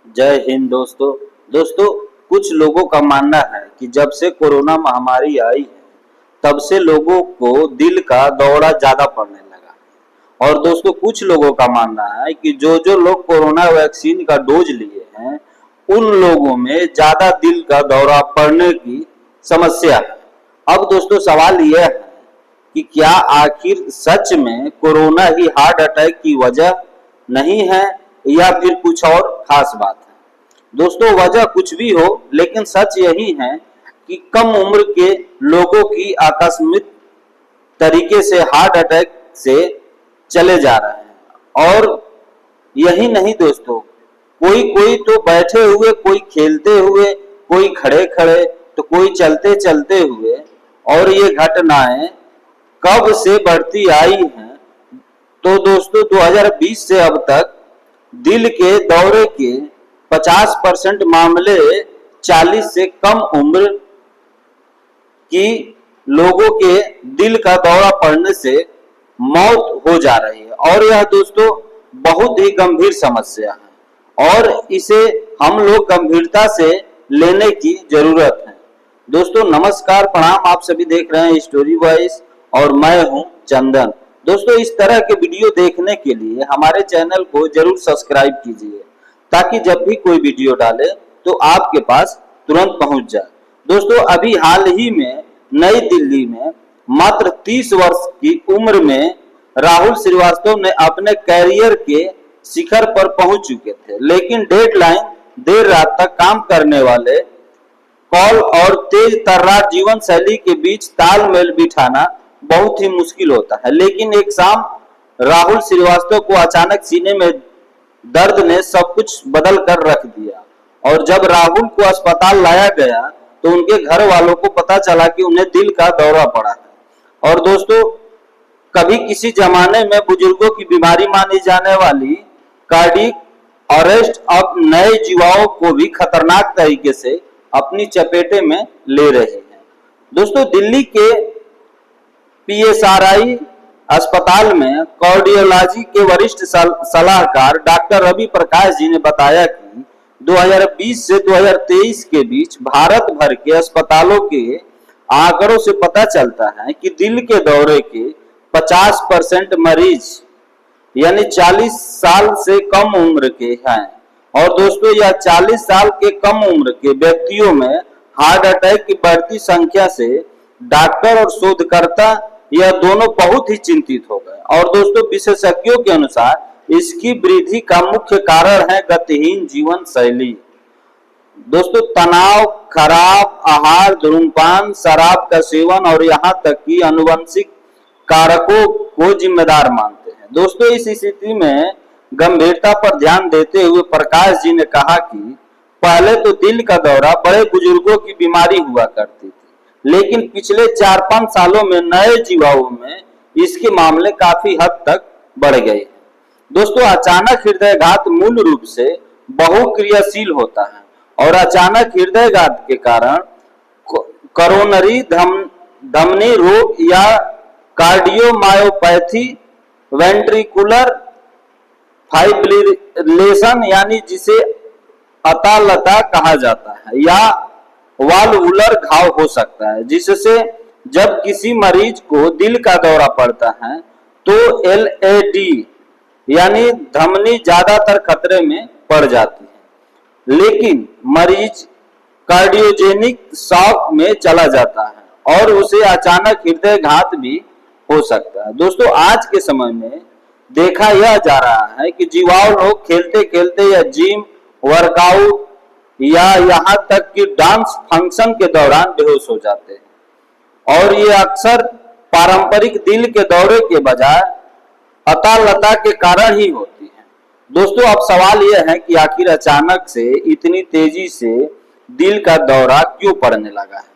जय हिंद दोस्तों। कुछ लोगों का मानना है कि जब से कोरोना महामारी आई है तब से लोगों को दिल का दौरा ज्यादा पड़ने लगा है। और दोस्तों कुछ लोगों का मानना है कि जो लोग कोरोना वैक्सीन का डोज लिए हैं उन लोगों में ज्यादा दिल का दौरा पड़ने की समस्या है। अब दोस्तों सवाल यह है कि क्या आखिर सच में कोरोना ही हार्ट अटैक की वजह नहीं है या फिर कुछ और खास बात है। दोस्तों वजह कुछ भी हो लेकिन सच यही है कि कम उम्र के लोगों की आकस्मिक तरीके से हार्ट अटैक से चले जा रहे हैं। और यही नहीं दोस्तों, कोई कोई तो बैठे हुए, कोई खेलते हुए, कोई खड़े खड़े, तो कोई चलते चलते हुए। और ये घटनाएं कब से बढ़ती आई हैं तो दोस्तों 2020 से अब तक दिल के दौरे के 50% मामले 40 से कम उम्र की लोगों के दिल का दौरा पड़ने से मौत हो जा रही है। और यह दोस्तों बहुत ही गंभीर समस्या है और इसे हम लोग गंभीरता से लेने की जरूरत है। दोस्तों नमस्कार, प्रणाम। आप सभी देख रहे हैं स्टोरी वॉइस और मैं हूं चंदन। दोस्तों इस तरह के वीडियो देखने के लिए हमारे चैनल को जरूर सब्सक्राइब कीजिए ताकि जब भी कोई वीडियो डाले तो आपके पास तुरंत पहुंच जाए। दोस्तों अभी हाल ही में नई दिल्ली में मात्र 30 वर्ष की उम्र में राहुल श्रीवास्तव ने अपने कैरियर के शिखर पर पहुंच चुके थे, लेकिन डेडलाइन देर रात तक काम करने वाले कॉल और तेज तर्रार जीवन शैली के बीच तालमेल बिठाना बहुत ही मुश्किल होता है। लेकिन एक शाम राहुल श्रीवास्तव को अचानक सीने में दर्द ने सब कुछ बदल कर रख दिया और जब राहुल को अस्पताल लाया गया तो उनके घर वालों को पता चला कि उन्हें दिल का दौरा पड़ा है। और दोस्तों कभी किसी जमाने में बुजुर्गों की बीमारी मानी जाने वाली कार्डियक अरेस्ट अब नए युवाओं को भी खतरनाक तरीके से अपनी चपेटे में ले रहे हैं। दोस्तों दिल्ली के पीएसआरआई अस्पताल में कार्डियोलॉजी के वरिष्ठ सलाहकार डॉक्टर रवि प्रकाश जी ने बताया कि 2020 से 2023 के बीच भारत भर के अस्पतालों के आंकड़ों से पता चलता है कि दिल के दौरे के 50% मरीज यानी 40 साल से कम उम्र के हैं। और दोस्तों यह 40 साल के कम उम्र के व्यक्तियों में हार्ट अटैक की बढ़ती संख्या से डॉक्टर और शोधकर्ता यह दोनों बहुत ही चिंतित हो गए। और दोस्तों विशेषज्ञों के अनुसार इसकी वृद्धि का मुख्य कारण है गतिहीन जीवन शैली। दोस्तों तनाव, खराब आहार, धूम्रपान, शराब का सेवन और यहाँ तक कि आनुवंशिक कारकों को जिम्मेदार मानते हैं। दोस्तों इस स्थिति में गंभीरता पर ध्यान देते हुए प्रकाश जी ने कहा कि पहले तो दिल का दौरा बड़े बुजुर्गों की बीमारी हुआ करती थी, लेकिन पिछले 4-5 सालों में नए युवाओं में इसके मामले काफी हद तक बढ़ गए। दोस्तों अचानक हृदयघात मूल रूप से बहुक्रियाशील होता है और अचानक हृदयघात के कारण कोरोनरी धमनी रोग या कार्डियोमायोपैथी, वेंट्रिकुलर फाइब्रिलेशन यानी जिसे अतालता कहा जाता है, या वाल्वुलर घाव हो सकता है, जिससे जब किसी मरीज को दिल का दौरा पड़ता है तो एलएडी यानी धमनी ज्यादातर खतरे में पड़ जाती है, लेकिन मरीज कार्डियोजेनिक शॉक में चला जाता है और उसे अचानक हृदयघात भी हो सकता है। दोस्तों आज के समय में देखा यह जा रहा है कि युवाओं लोग खेलते खेलते या जिम वर्कआउट या यहाँ तक कि डांस फंक्शन के दौरान बेहोश हो जाते हैं और ये अक्सर पारंपरिक दिल के दौरे के बजाय अतालता के कारण ही होती है। दोस्तों अब सवाल यह है कि आखिर अचानक से इतनी तेजी से दिल का दौरा क्यों पड़ने लगा है।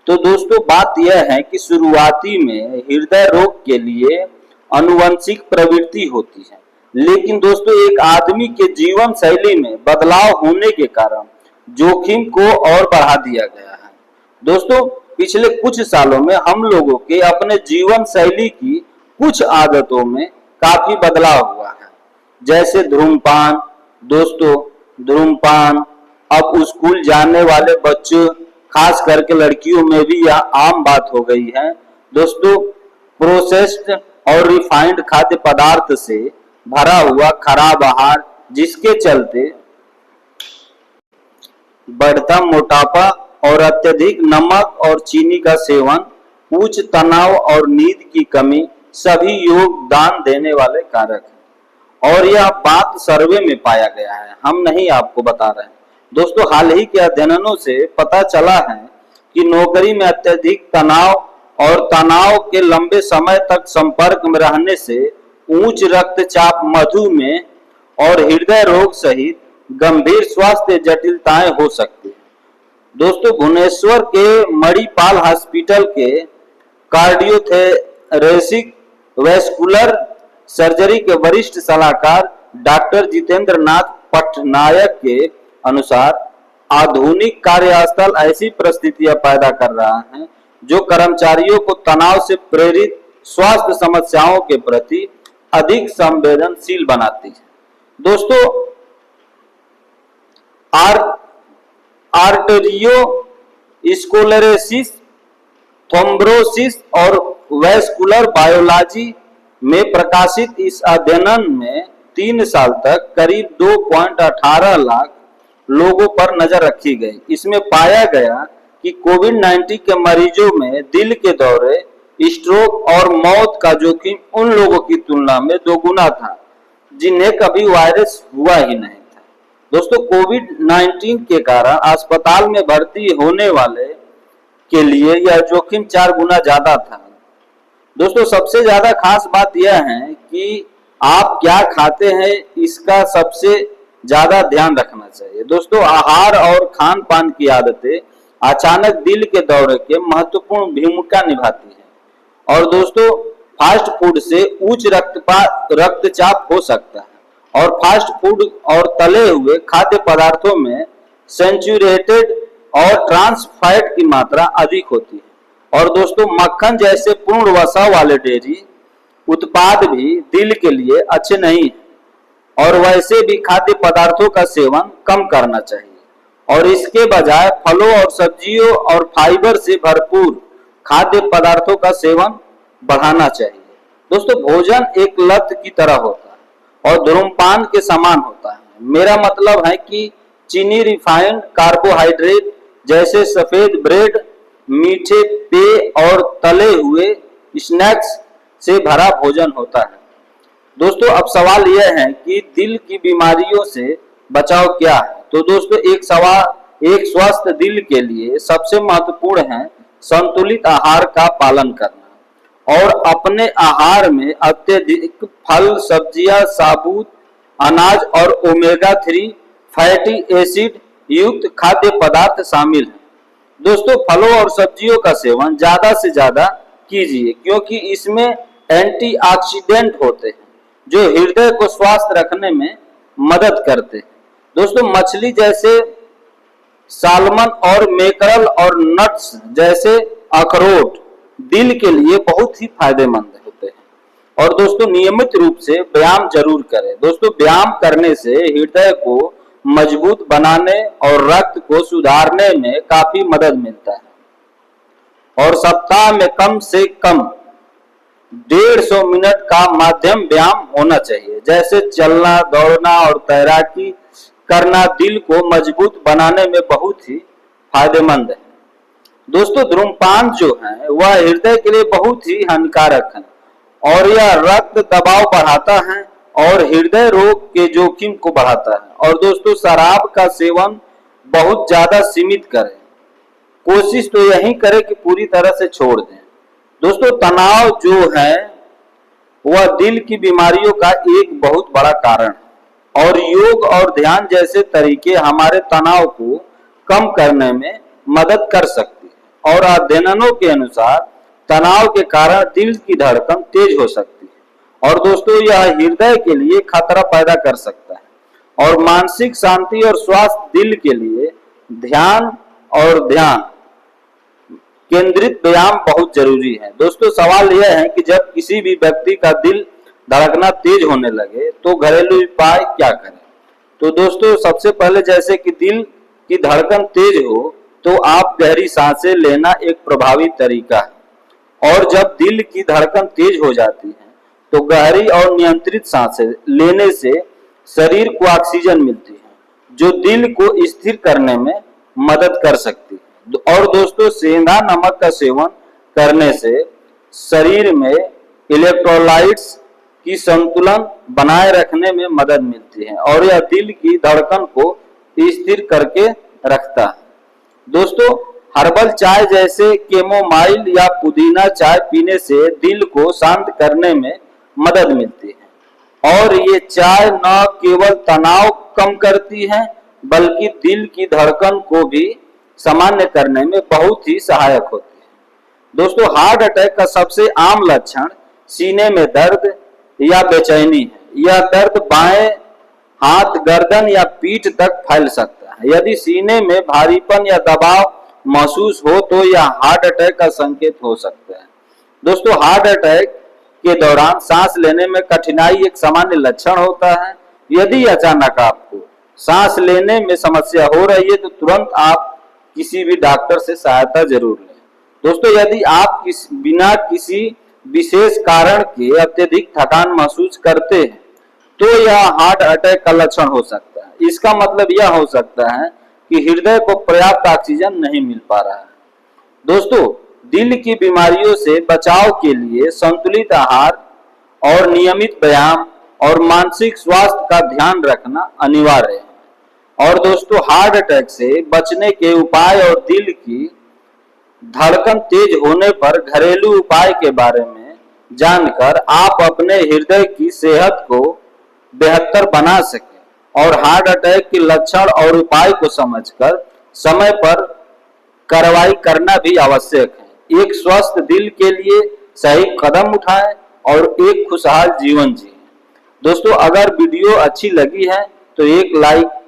तो दोस्तों बात यह है कि शुरुआती में हृदय रोग के लिए आनुवंशिक प्रवृत्ति होती है, लेकिन दोस्तों एक आदमी के जीवन शैली में बदलाव होने के कारण जोखिम को और बढ़ा दिया गया है। दोस्तों पिछले कुछ सालों में हम लोगों के अपने जीवन शैली की कुछ आदतों में काफी बदलाव हुआ है, जैसे धूम्रपान, दोस्तों धूम्रपान, अब स्कूल जाने वाले बच्चों खास करके लड़कियों में भी यह आम बात हो गई है। दोस्तों, प्रोसेस्ड और रिफाइंड खाद्य पदार्थ से भरा हुआ खराब आहार, जिसके चलते बढ़ता मोटापा और अत्यधिक नमक और चीनी का सेवन, उच्च तनाव और नींद की कमी सभी योगदान देने वाले कारक हैं और यह बात सर्वे में पाया गया है, हम नहीं आपको बता रहे हैं। दोस्तों, हाल ही के अध्ययनों से पता चला है कि नौकरी में अत्यधिक तनाव और तनाव के लंबे समय तक संपर्क में रहने से उच्च रक्तचाप, मधुमेह और हृदय रोग सहित गंभीर स्वास्थ्य जटिलताएं हो सकती हैं। दोस्तों, भुवनेश्वर के मणिपाल हॉस्पिटल के कार्डियोथोरेसिक वैस्कुलर सर्जरी के वरिष्ठ सलाहकार डॉक्टर जितेंद्र नाथ पटनायक के अनुसार आधुनिक कार्यस्थल ऐसी परिस्थितियां पैदा कर रहा है जो कर्मचारियों को तनाव से प्रेरित स्वास्थ्य समस्याओं के प्रति अधिक संवेदनशील बनाती है। दोस्तों, आर्टेरियोस्क्लेरोसिस, थ्रोम्बोसिस और वैस्कुलर बायोलॉजी में प्रकाशित इस अध्ययन में 3 साल तक करीब 2.18 लाख लोगों पर नजर रखी गई। इसमें पाया गया कि कोविड-19 के मरीजों में दिल के दौरे, स्ट्रोक और मौत का जोखिम उन लोगों की तुलना में 2 गुना था जिन्हें कभी वायरस हुआ ही नहीं था। दोस्तों, कोविड-19 के कारण अस्पताल में भर्ती होने वाले के लिए यह जोखिम 4 गुना ज्यादा था। दोस्तों, सबसे ज्यादा खास बात यह है कि आप क्या खाते हैं, इसका सबसे ज्यादा ध्यान रखना चाहिए। दोस्तों, आहार और खान पान की आदतें अचानक दिल के दौरे के महत्वपूर्ण भूमिका निभाती है और दोस्तों, फास्ट फूड से उच्च रक्तचाप हो सकता है और फास्ट फूड और तले हुए खाद्य पदार्थों में सैचुरेटेड और ट्रांस फैट की मात्रा अधिक होती है और दोस्तों, मक्खन जैसे पूर्ण वसा वाले डेयरी उत्पाद भी दिल के लिए अच्छे नहीं हैं और वैसे भी खाद्य पदार्थों का सेवन कम करना चाहिए और इसके बजाय फलों और सब्जियों और फाइबर से भरपूर खाद्य पदार्थों का सेवन बढ़ाना चाहिए। दोस्तों, भोजन एक लत की तरह होता है और धूम्रपान के समान होता है। मेरा मतलब है कि चीनी, रिफाइंड कार्बोहाइड्रेट जैसे सफेद ब्रेड, मीठे पेय और तले हुए स्नैक्स से भरा भोजन होता है। दोस्तों, अब सवाल यह है कि दिल की बीमारियों से बचाव क्या है। तो दोस्तों, एक स्वस्थ दिल के लिए सबसे महत्वपूर्ण है संतुलित आहार का पालन करना और अपने आहार में अत्यधिक फल, सब्जियां, साबुत अनाज और ओमेगा 3 फैटी एसिड युक्त खाद्य पदार्थ शामिल हैं। दोस्तों, फलों और सब्जियों का सेवन ज्यादा से ज्यादा कीजिए क्योंकि इसमें एंटीऑक्सीडेंट होते हैं जो हृदय को स्वस्थ रखने में मदद करते हैं। दोस्तों, मछली जैसे सालमन और मैकरल और नट्स जैसे अखरोट दिल के लिए बहुत ही फायदेमंद होते हैं और दोस्तों, नियमित रूप से व्यायाम जरूर करें। दोस्तों, व्यायाम करने से हृदय को मजबूत बनाने और रक्त को सुधारने में काफी मदद मिलता है और सप्ताह में कम से कम 150 मिनट का माध्यम व्यायाम होना चाहिए, जैसे चलना, दौड़ना और तैराकी करना दिल को मजबूत बनाने में बहुत ही फायदेमंद है। दोस्तों, धूम्रपान जो है वह हृदय के लिए बहुत ही हानिकारक है और यह रक्त दबाव बढ़ाता है और हृदय रोग के जोखिम को बढ़ाता है और दोस्तों, शराब का सेवन बहुत ज्यादा सीमित करें। कोशिश तो यही करें कि पूरी तरह से छोड़ दें। दोस्तों, तनाव जो है वह दिल की बीमारियों का एक बहुत बड़ा कारण है और योग और ध्यान जैसे तरीके हमारे तनाव को कम करने में मदद कर सकती है और अध्ययनों के अनुसार तनाव के कारण दिल की धड़कन तेज हो सकती है और दोस्तों, यह हृदय के लिए खतरा पैदा कर सकता है और मानसिक शांति और स्वास्थ्य दिल के लिए ध्यान केंद्रित व्यायाम बहुत जरूरी है। दोस्तों, सवाल यह है कि जब किसी भी व्यक्ति का दिल धड़कना तेज होने लगे तो घरेलू उपाय क्या करें। तो दोस्तों सबसे पहले जैसे कि दिल की धड़कन तेज हो तो आप गहरी सांसें लेना एक प्रभावी तरीका है। और जब दिल की धड़कन तेज हो जाती है तो गहरी और नियंत्रित सांसें लेने से शरीर को ऑक्सीजन मिलती है जो दिल को स्थिर करने में मदद कर सकती है। और दोस्तों सेंधा नमक का सेवन करने से शरीर में इलेक्ट्रोलाइट्स की संतुलन बनाए रखने में मदद मिलती है और यह दिल की धड़कन को स्थिर करके रखता है। दोस्तों हर्बल चाय जैसे कैमोमाइल या पुदीना चाय पीने से दिल को शांत करने में मदद मिलती है और ये चाय न केवल तनाव कम करती है बल्कि दिल की धड़कन को भी सामान्य करने में बहुत ही सहायक होती है। दोस्तों हार्ट अटैक का सबसे आम लक्षण सीने में दर्द या बेचैनी है। यह दर्द बाएं हाथ, गर्दन या पीठ तक फैल सकता है। यदि सीने में भारीपन या दबाव महसूस हो तो यह हार्ट अटैक का संकेत हो सकता है। दोस्तों हार्ट अटैक के दौरान सांस लेने में कठिनाई एक सामान्य लक्षण होता है। यदि अचानक आपको सांस लेने में समस्या हो रही है तो तुरंत आप किसी भी डॉक्टर से सहायता जरूर लें। दोस्तों यदि आप बिना किसी विशेष कारण के अत्यधिक थकान महसूस करते हैं तो यह हार्ट अटैक का लक्षण हो सकता है। इसका मतलब यह हो सकता है कि हृदय को पर्याप्त ऑक्सीजन नहीं मिल पा रहा है। दोस्तों दिल की बीमारियों से बचाव के लिए संतुलित आहार और नियमित व्यायाम और मानसिक स्वास्थ्य का ध्यान रखना अनिवार्य है। और दोस्तों हार्ट अटैक से बचने के उपाय और दिल की धड़कन तेज होने पर घरेलू उपाय के बारे में जानकर आप अपने हृदय की सेहत को बेहतर बना सकें और हार्ट अटैक के लक्षण और उपाय को समझकर समय पर कार्रवाई करना भी आवश्यक है। एक स्वस्थ दिल के लिए सही कदम उठाएं और एक खुशहाल जीवन जिएं। दोस्तों अगर वीडियो अच्छी लगी है तो एक लाइक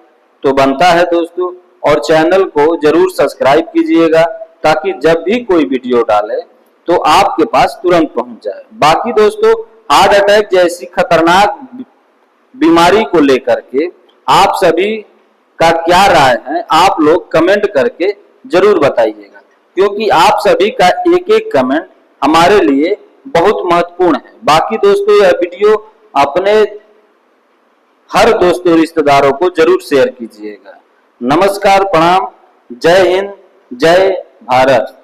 तो बनता है दोस्तों, और चैनल को जरूर सब्सक्राइब कीजिएगा ताकि जब भी कोई वीडियो डाले तो आपके पास तुरंत पहुंच जाए। बाकी दोस्तों हार्ट अटैक जैसी खतरनाक बीमारी को लेकर के आप सभी का क्या राय है आप लोग कमेंट करके जरूर बताइएगा, क्योंकि आप सभी का एक एक कमेंट हमारे लिए बहुत महत्वपूर्ण है। बाकी दोस्तों यह वीडियो अपने हर दोस्तों रिश्तेदारों को जरूर शेयर कीजिएगा। नमस्कार, प्रणाम, जय हिंद, जय भारत।